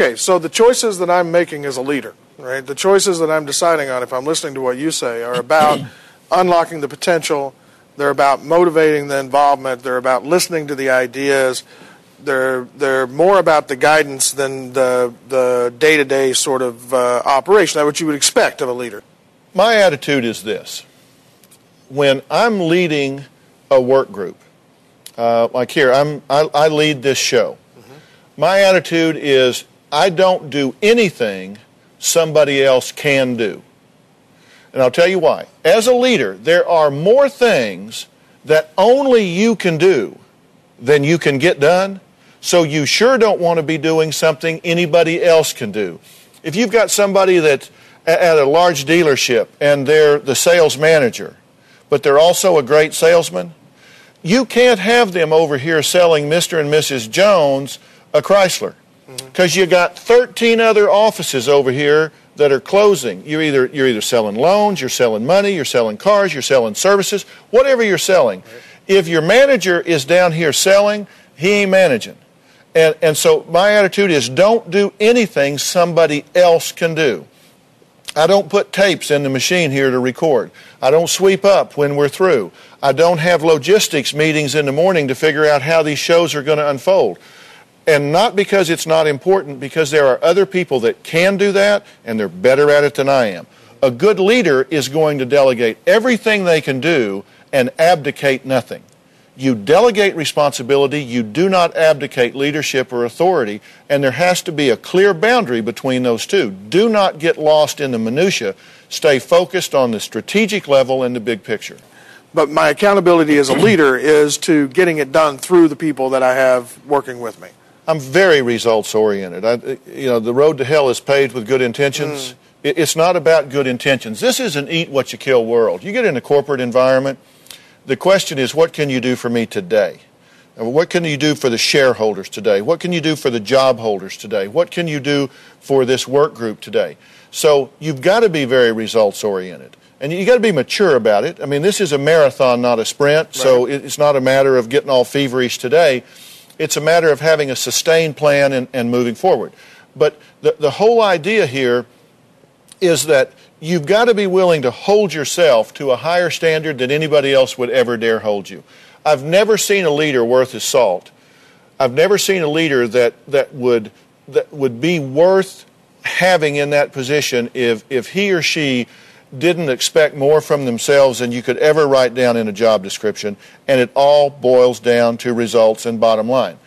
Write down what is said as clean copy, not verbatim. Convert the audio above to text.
Okay, so the choices that I'm making as a leader, right, the choices that I'm deciding on, if I'm listening to what you say, are about unlocking the potential. They're about motivating the involvement. They're about listening to the ideas. They're more about the guidance than the day-to-day sort of operation, what you would expect of a leader. My attitude is this. When I'm leading a work group, like here, I lead this show. Mm-hmm. My attitude is I don't do anything somebody else can do. And I'll tell you why. As a leader, there are more things that only you can do than you can get done, so you sure don't want to be doing something anybody else can do. If you've got somebody that's at a large dealership and they're the sales manager, but they're also a great salesman, you can't have them over here selling Mr. and Mrs. Jones a Chrysler, because you got 13 other offices over here that are closing. You're either selling loans, you're selling money, you're selling cars, you're selling services, whatever you're selling. Right. If your manager is down here selling, he ain't managing. And so my attitude is don't do anything somebody else can do. I don't put tapes in the machine here to record. I don't sweep up when we're through. I don't have logistics meetings in the morning to figure out how these shows are going to unfold. And not because it's not important, because there are other people that can do that, and they're better at it than I am. A good leader is going to delegate everything they can do and abdicate nothing. You delegate responsibility, you do not abdicate leadership or authority, and there has to be a clear boundary between those two. Do not get lost in the minutia. Stay focused on the strategic level and the big picture. But my accountability as a leader is to getting it done through the people that I have working with me. I'm very results-oriented. The road to hell is paved with good intentions. It's not about good intentions. This is an eat-what-you-kill world. You get in a corporate environment, the question is, what can you do for me today? What can you do for the shareholders today? What can you do for the job holders today? What can you do for this work group today? So you've got to be very results-oriented. And you've got to be mature about it. I mean, this is a marathon, not a sprint, right. So it's not a matter of getting all feverish today. It's a matter of having a sustained plan and moving forward. But the whole idea here is that you've got to be willing to hold yourself to a higher standard than anybody else would ever dare hold you. I've never seen a leader worth his salt. I've never seen a leader that would be worth having in that position if he or she didn't expect more from themselves than you could ever write down in a job description, and it all boils down to results and bottom line.